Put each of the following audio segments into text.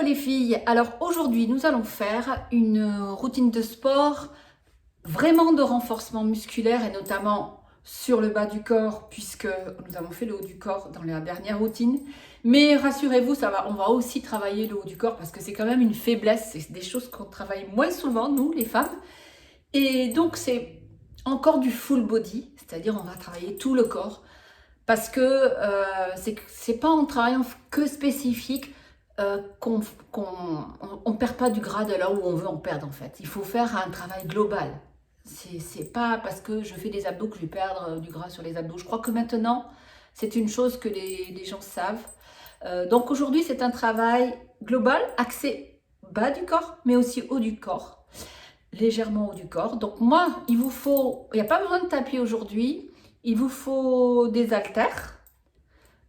Hello les filles, alors aujourd'hui nous allons faire une routine de sport vraiment de renforcement musculaire et notamment sur le bas du corps puisque nous avons fait le haut du corps dans la dernière routine. Mais rassurez-vous, on va aussi travailler le haut du corps parce que c'est quand même une faiblesse, c'est des choses qu'on travaille moins souvent nous les femmes. Et donc c'est encore du full body, c'est-à-dire on va travailler tout le corps parce que c'est pas en travaillant que spécifique qu'on ne perd pas du gras de là où on veut en perdre en fait. Il faut faire un travail global. C'est pas parce que je fais des abdos que je vais perdre du gras sur les abdos. Je crois que maintenant, c'est une chose que les gens savent. Donc aujourd'hui, c'est un travail global, axé bas du corps, mais aussi haut du corps, légèrement haut du corps. Donc moi, il n'y a pas besoin de tapis aujourd'hui, il vous faut des haltères.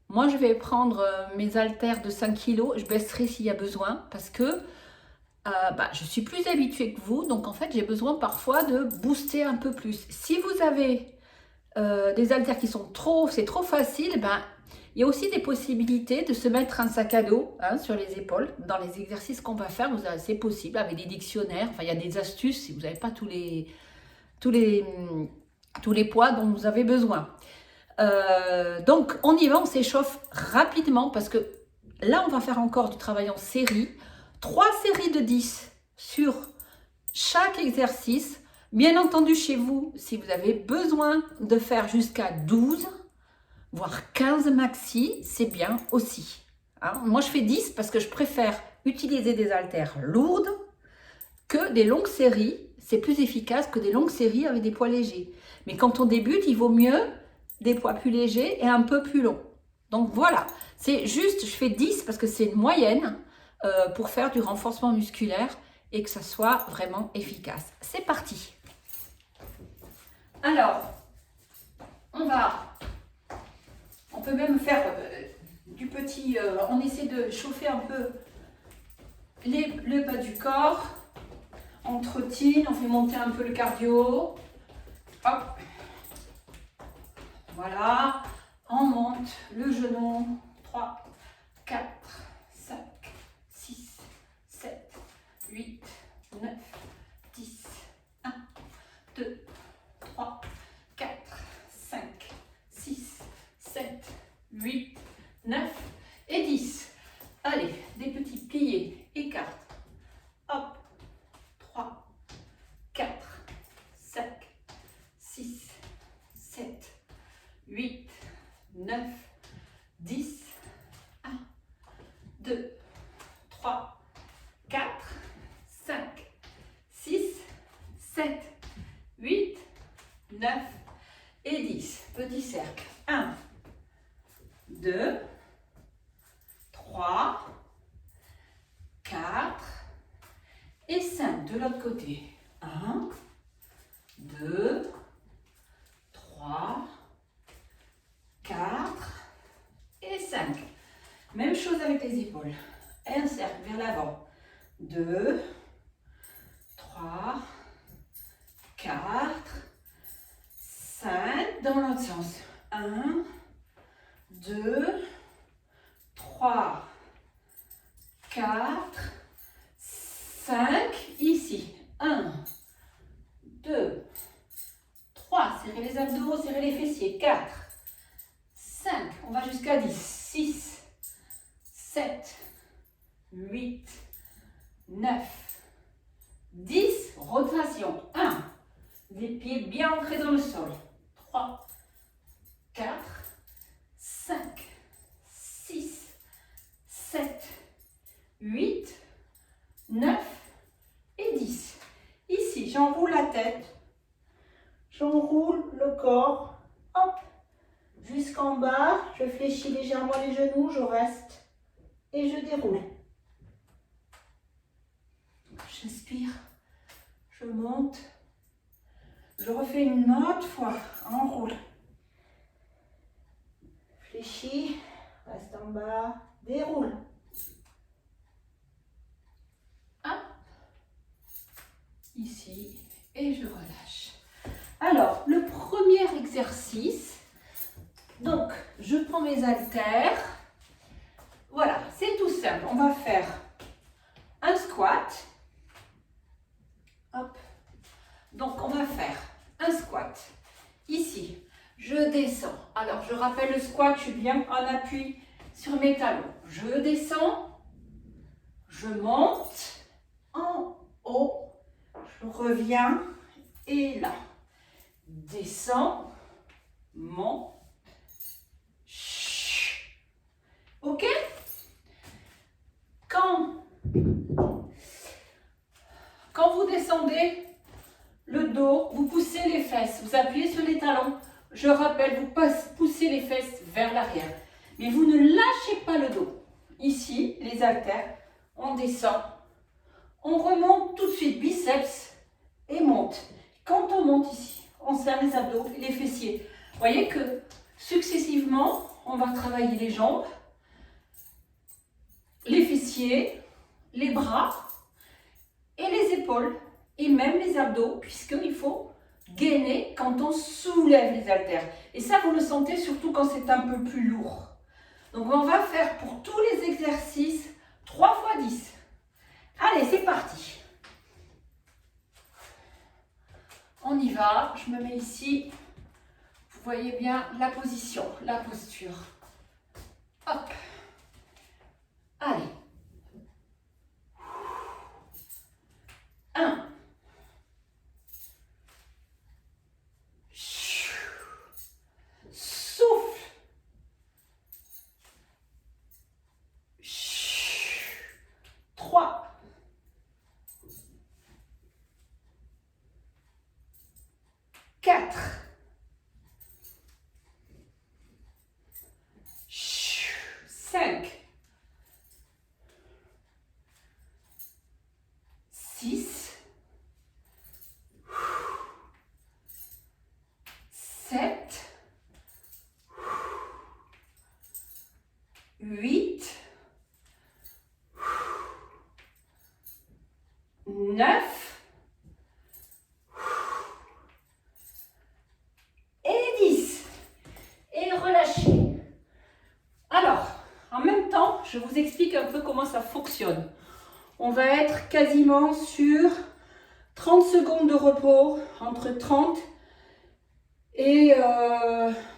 Moi, je vais prendre mes haltères de 5 kg, je baisserai s'il y a besoin parce que je suis plus habituée que vous, donc en fait, j'ai besoin parfois de booster un peu plus. Si vous avez des haltères qui sont c'est trop facile, il y a aussi des possibilités de se mettre un sac à dos sur les épaules. Dans les exercices qu'on va faire, c'est possible avec des dictionnaires, enfin, il y a des astuces si vous n'avez pas tous les poids dont vous avez besoin. Donc on y va, on s'échauffe rapidement parce que là on va faire encore du travail en série, 3 séries de 10 sur chaque exercice. Bien entendu chez vous, si vous avez besoin de faire jusqu'à 12 voire 15 maxi, c'est bien aussi. Moi je fais 10 parce que je préfère utiliser des haltères lourdes que des longues séries. C'est plus efficace que des longues séries avec des poids légers. Mais quand on débute, il vaut mieux des poids plus légers et un peu plus longs. Donc voilà, c'est juste, je fais 10 parce que c'est une moyenne pour faire du renforcement musculaire et que ça soit vraiment efficace. C'est parti. Alors, on peut même faire du petit, on essaie de chauffer un peu le bas du corps. On trottine, on fait monter un peu le cardio. Hop. Voilà, on monte le genou, 3, 4, 5, 6, 7, 8, 9, 10, 1, 2, 3, 4, 5, 6, 7, 8, 9 et 10. Allez, des petits pliés, écarte. Hop, 3, 4, 5, 6, 7, 8, 9, 10, 1, 2, 3, 4, 5, 6, 7, 8, 9 et 10. Petit cercle. 1, 2, 3, 4 et 5. De l'autre côté. 1, 2, 3, 4 et 5. Même chose avec les épaules. Un cercle vers l'avant. 2, 3, 4, 5. Dans l'autre sens. 1, 2, 3, 4, 5. Ici. 1, 2, 3. Serrez les abdos, serrez les fessiers. 4. 5, on va jusqu'à 10, 6, 7, 8, 9, 10, rotation, 1, les pieds bien ancrés dans le sol, 3, 4, 5, 6, 7, 8, 9 et 10. Ici, j'enroule la tête, j'enroule le corps, hop, jusqu'en bas, je fléchis légèrement les genoux, je reste et je déroule. J'inspire, je monte, je refais une autre fois, enroule. Fléchis, reste en bas, déroule. Hop, ici, et je relâche. Alors, le premier exercice, donc, je prends mes haltères. Voilà, c'est tout simple. On va faire squat. Hop. Donc, on va faire un squat. Ici, je descends. Alors, je rappelle le squat, je suis bien en appui sur mes talons. Je descends, je monte en haut, je reviens et là. Descends, monte. Ok? Quand vous descendez le dos, vous poussez les fesses, vous appuyez sur les talons. Je rappelle, vous poussez les fesses vers l'arrière. Mais vous ne lâchez pas le dos. Ici, les haltères, on descend. On remonte tout de suite, biceps et monte. Quand on monte ici, on serre les abdos et les fessiers. Vous voyez que successivement, on va travailler les jambes, les fessiers, les bras et les épaules et même les abdos puisqu'il faut gainer quand on soulève les haltères. Et ça, vous le sentez surtout quand c'est un peu plus lourd. Donc, on va faire pour tous les exercices 3 fois 10. Allez, c'est parti. On y va. Je me mets ici. Vous voyez bien la position, la posture. Hop. Allez. 1. Souffle. 3. 4. 5. 6. 7. 8. 9. Et 10. Et relâchez. Alors, en même temps, je vous explique un peu comment ça fonctionne. On va être quasiment sur 30 secondes de repos, entre 30 et,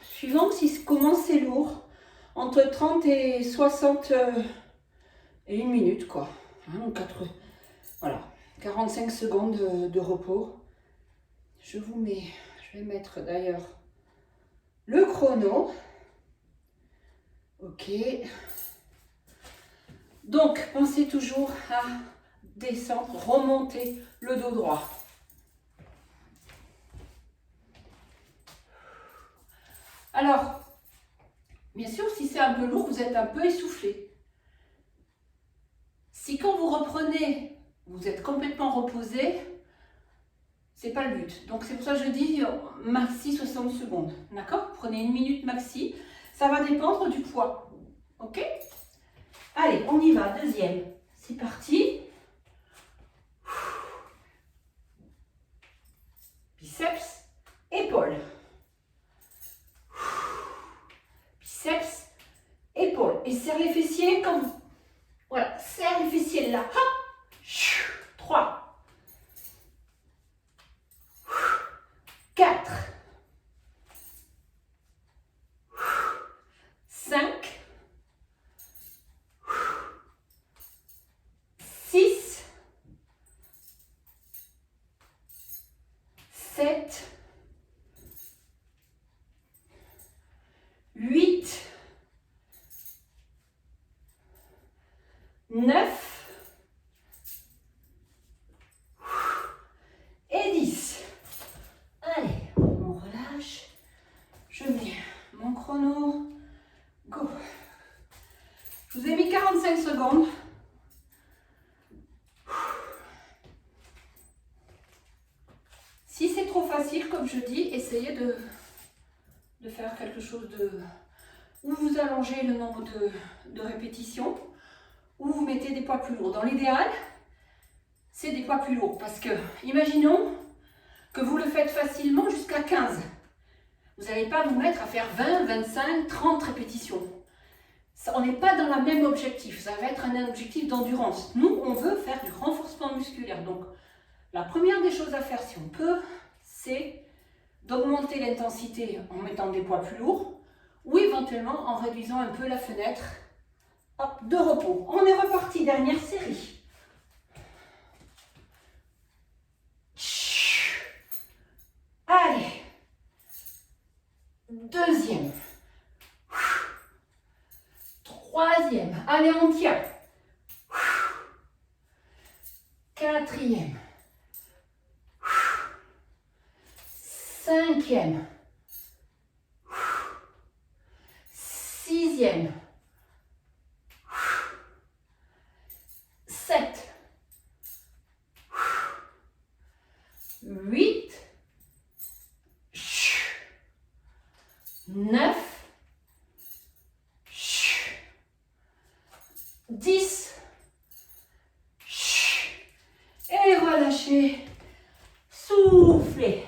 suivant si comment c'est lourd, entre 30 et 60 et une minute, quoi. Hein, voilà, 45 secondes de repos. Je vais mettre d'ailleurs le chrono. Ok. Donc, pensez toujours à descendre, remonter le dos droit. Alors, bien sûr, si c'est un peu lourd, vous êtes un peu essoufflé. Si quand vous reprenez, vous êtes complètement reposé, c'est pas le but. Donc, c'est pour ça que je dis maxi 60 secondes. D'accord? Prenez une minute maxi. Ça va dépendre du poids. Ok? Allez, on y va. Deuxième. C'est parti. Biceps, épaules. Biceps, épaules. Et serre les fessiers comme... Voilà, serre les fessiers là. Hop. 3. 4. 5. 6. 7. 8. 9. Et 10. Allez, on relâche. Je mets mon chrono. Go. Je vous ai mis 45 secondes. Si c'est trop facile, comme je dis, essayez de faire quelque chose de... Ou vous allongez le nombre de répétitions, ou vous mettez des poids plus lourds. Dans l'idéal, c'est des poids plus lourds. Parce que, imaginons que vous le faites facilement jusqu'à 15. Vous n'allez pas vous mettre à faire 20, 25, 30 répétitions. on n'est pas dans le même objectif. Ça va être un objectif d'endurance. Nous, on veut faire du renforcement musculaire. Donc, la première des choses à faire, si on peut, c'est d'augmenter l'intensité en mettant des poids plus lourds ou éventuellement en réduisant un peu la fenêtre de repos. On est reparti, dernière série. Allez. Deuxième. Troisième. Allez, on tient. Quatrième. Cinquième. Sixième. 7. 8. 9. 10. Et relâchez. Soufflez.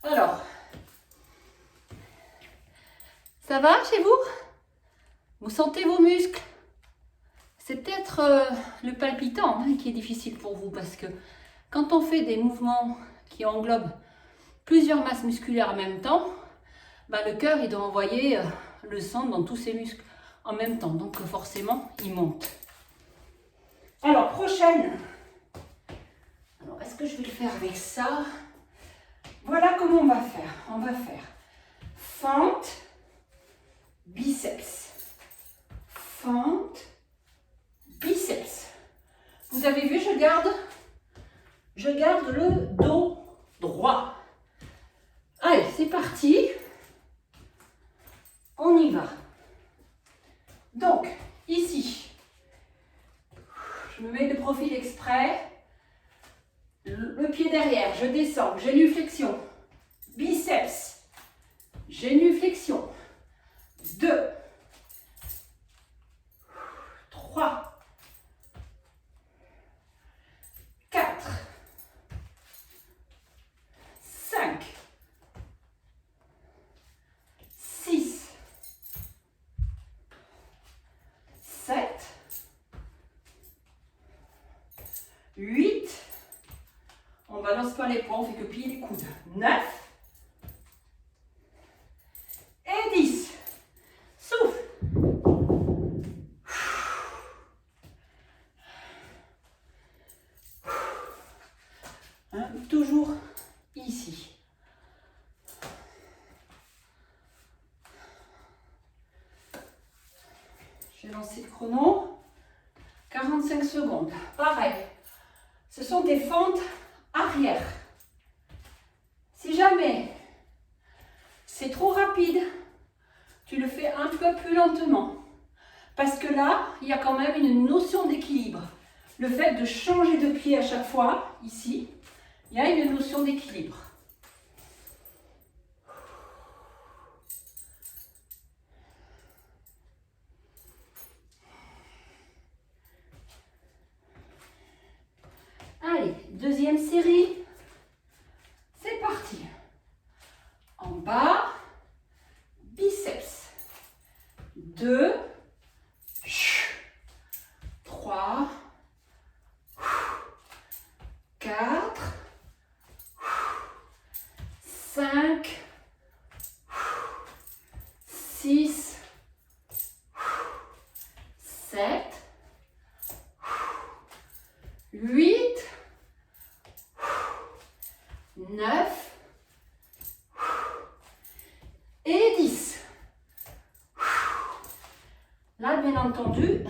Alors, ça va chez vous? Vous sentez vos muscles? C'est peut-être le palpitant qui est difficile pour vous parce que quand on fait des mouvements qui englobent plusieurs masses musculaires en même temps, le cœur il doit envoyer le sang dans tous ses muscles en même temps. Donc forcément, il monte. Alors, prochaine. Alors, est-ce que je vais le faire avec ça? Voilà comment on va faire. On va faire fente, biceps. Fente, biceps. Vous avez vu, je garde le dos droit. Allez, c'est parti. On y va. Donc, ici, je me mets de profil exprès. Le pied derrière, je descends, génuflexion. Biceps, génuflexion. 2, 3, 4, 5, 6, 7, 8, on balance pas les poids, on fait que plier les coudes. 9 et 10. Souffle. Toujours ici. J'ai lancé le chrono. 45 secondes. Pareil. Ce sont des fentes arrière. Si jamais c'est trop rapide, tu le fais un peu plus lentement. Parce que là, il y a quand même une notion d'équilibre. Le fait de changer de pied à chaque fois, ici, il y a une notion d'équilibre. Allez, deuxième série. C'est parti. En bas, biceps. 2, 3, 4, 5, 6, 7, 8, 9 et 10. Là, bien entendu,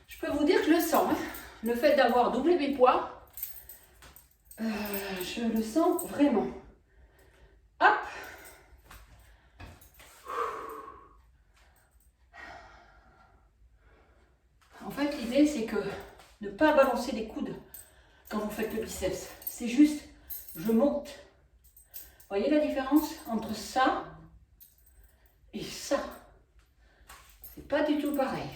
je peux vous dire que je le sens. Le fait d'avoir doublé mes poids, je le sens vraiment. Hop. En fait, l'idée, c'est que ne pas balancer les coudes quand vous faites le biceps. C'est juste, je monte. Vous voyez la différence entre ça et ça? C'est pas du tout pareil.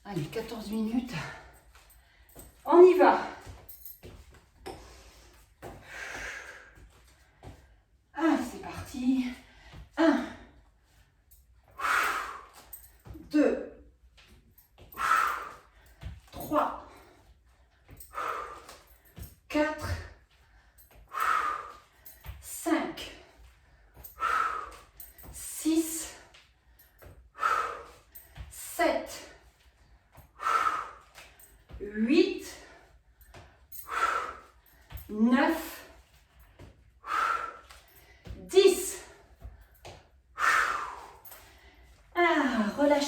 Allez, 14 minutes. On y va.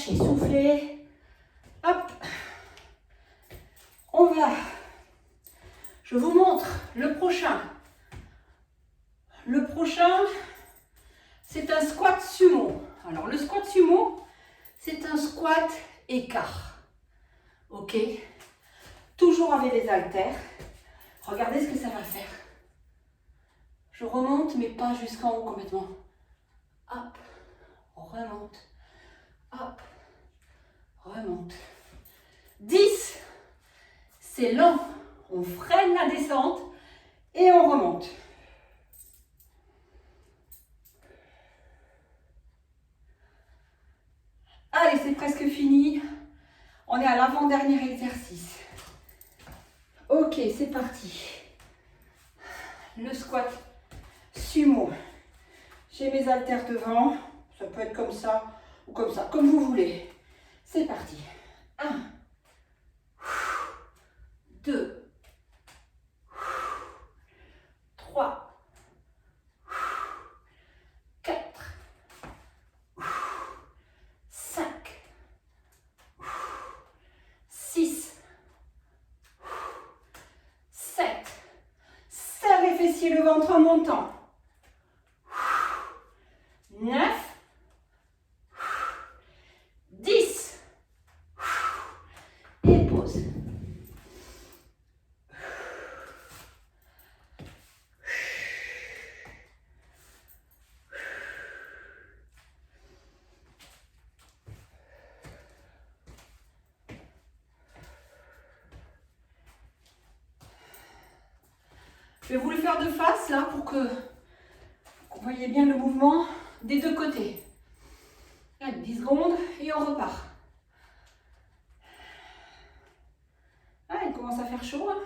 relâchez, soufflez. Hop. On va. Je vous montre le prochain. Le prochain, c'est un squat sumo. Alors, le squat sumo, c'est un squat écart. Ok? Toujours avec les haltères. Regardez ce que ça va faire. Je remonte, mais pas jusqu'en haut complètement. Hop, remonte. Hop, remonte. 10. C'est lent. On freine la descente et on remonte. Allez, c'est presque fini. On est à l'avant-dernier exercice. Ok, c'est parti. Le squat sumo. J'ai mes haltères devant. Ça peut être comme ça ou comme ça, comme vous voulez. C'est parti. 1, 2, 3, 4, 5, 6, 7. Serre les fessiers, le ventre en montant. 9, 10. Et pause. Je vais vous le faire de face là pour que vous voyez bien le mouvement des deux côtés. Allez, 10 secondes et on repart. Ah, il commence à faire chaud. Hein.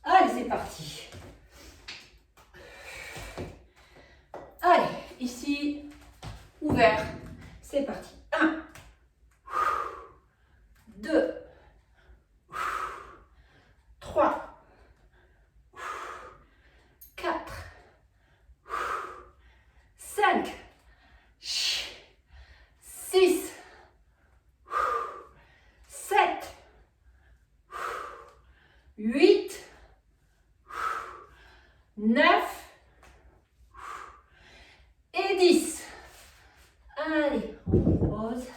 Allez, c'est parti. Allez, ici, ouvert. C'est parti. 1, 2, 3, 4, 5, 6, 7, 8, 9 et 10. Allez, on pose.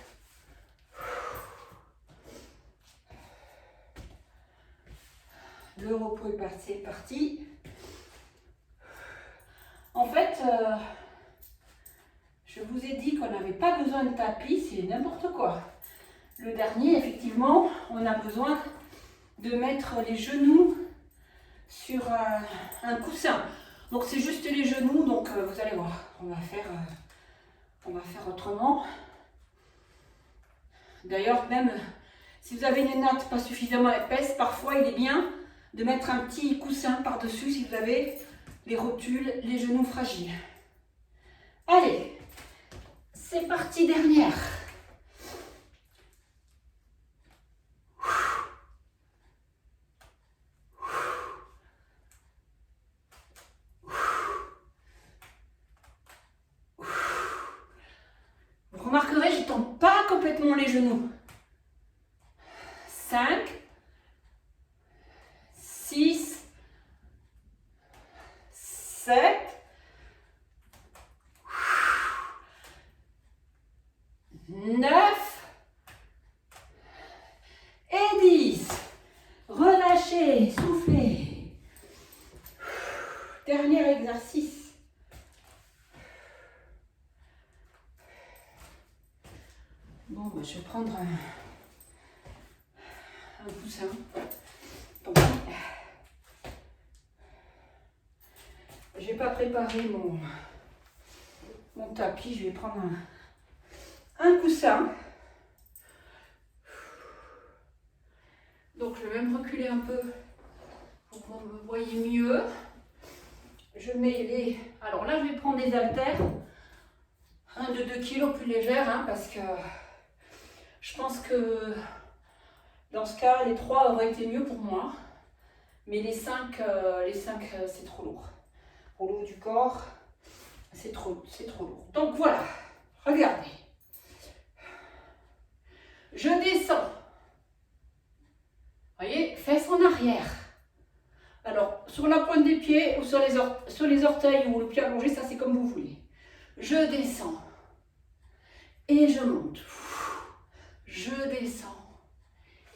Le repos est parti. En fait, je vous ai dit qu'on n'avait pas besoin de tapis, c'est n'importe quoi. Le dernier, effectivement, on a besoin de mettre les genoux sur un coussin. Donc c'est juste les genoux, donc vous allez voir, on va faire autrement. D'ailleurs, même si vous avez une natte pas suffisamment épaisse, parfois il est bien de mettre un petit coussin par-dessus si vous avez les rotules, les genoux fragiles. Allez, c'est parti, dernière. Vous remarquerez, je ne tends pas complètement les genoux. 5, 6, 7, 9 et 10. Relâchez, soufflez. Dernier exercice. Bon, bah, je vais prendre un coussin. Tant pis. Je n'ai pas préparé mon tapis. Je vais prendre un coussin. Donc, je vais même reculer un peu pour que vous me voyez mieux. Je mets les... Alors là, je vais prendre des haltères. Un de 2 kg plus légère, hein, parce que je pense que dans ce cas, les 3 auraient été mieux pour moi. Mais les 5 c'est trop lourd. Pour le haut du corps, c'est trop lourd. Donc voilà, regardez. sur les orteils ou le pied allongé, ça c'est comme vous voulez. Je descends et je monte. Je descends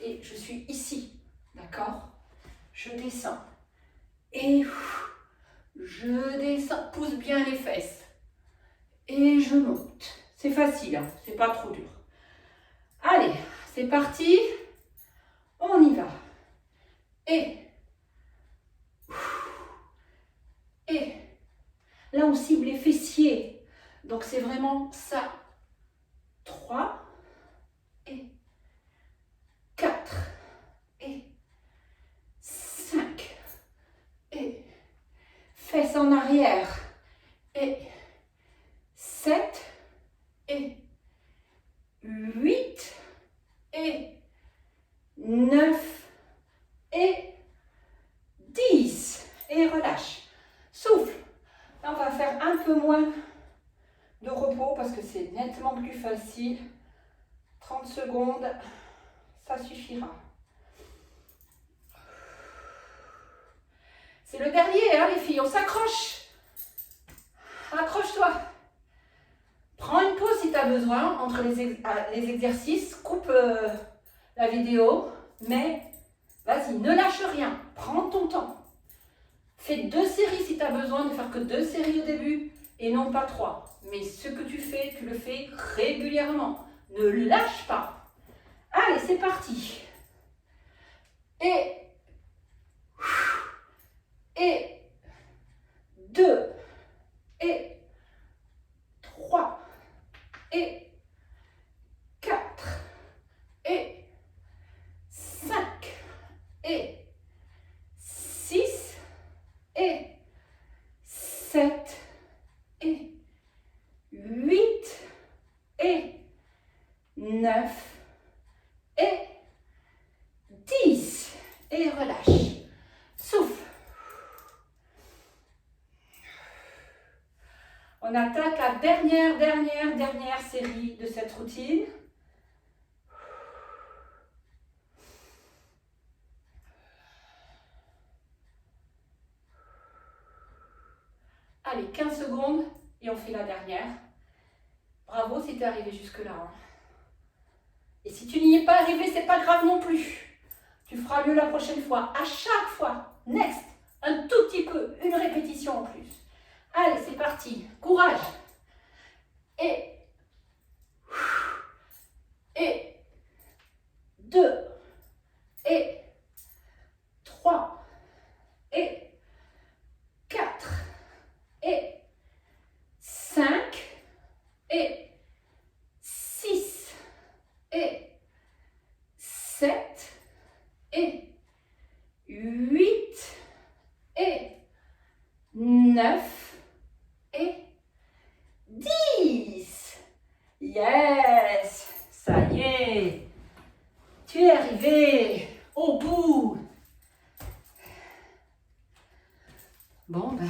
et je suis ici, d'accord? Je descends et je descends. Pousse bien les fesses et je monte. C'est facile, hein? C'est pas trop dur. Allez, c'est parti. On y va. Et là, on cible les fessiers. Donc, c'est vraiment ça. 3 et 4 et 5 et fesses en arrière et 7 et 8 et 9 et 10 et relâche. Souffle. Là, on va faire un peu moins de repos parce que c'est nettement plus facile. 30 secondes, ça suffira. C'est le dernier, hein, les filles, on s'accroche. Accroche-toi. Prends une pause si tu as besoin entre les exercices. Coupe la vidéo, mais vas-y, ne lâche rien. Prends ton temps. Fais 2 séries si tu as besoin de faire que 2 séries au début et non pas 3. Mais ce que tu fais, tu le fais régulièrement. Ne lâche pas. Allez, c'est parti. Et 2 et 3 et 4 et 5 et 6 et 7 et 8 et 9 et 10 et relâche. Souffle. On attaque la dernière série de cette routine. Allez, 15 secondes et on fait la dernière. Bravo si tu es arrivé jusque-là. Hein. Et si tu n'y es pas arrivé, c'est pas grave non plus. Tu feras mieux la prochaine fois. À chaque fois. Next. Un tout petit peu. Une répétition en plus. Allez, c'est parti. Courage. Et 2 et 3 et 4 et 5 et 6 et 7 et 8 et 9 et 10. Yes, ça y est, tu es arrivé au bout. Bon, ben,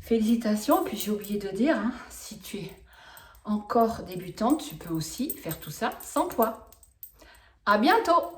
félicitations. Puis j'ai oublié de dire, hein, si tu es encore débutante, tu peux aussi faire tout ça sans poids. À bientôt!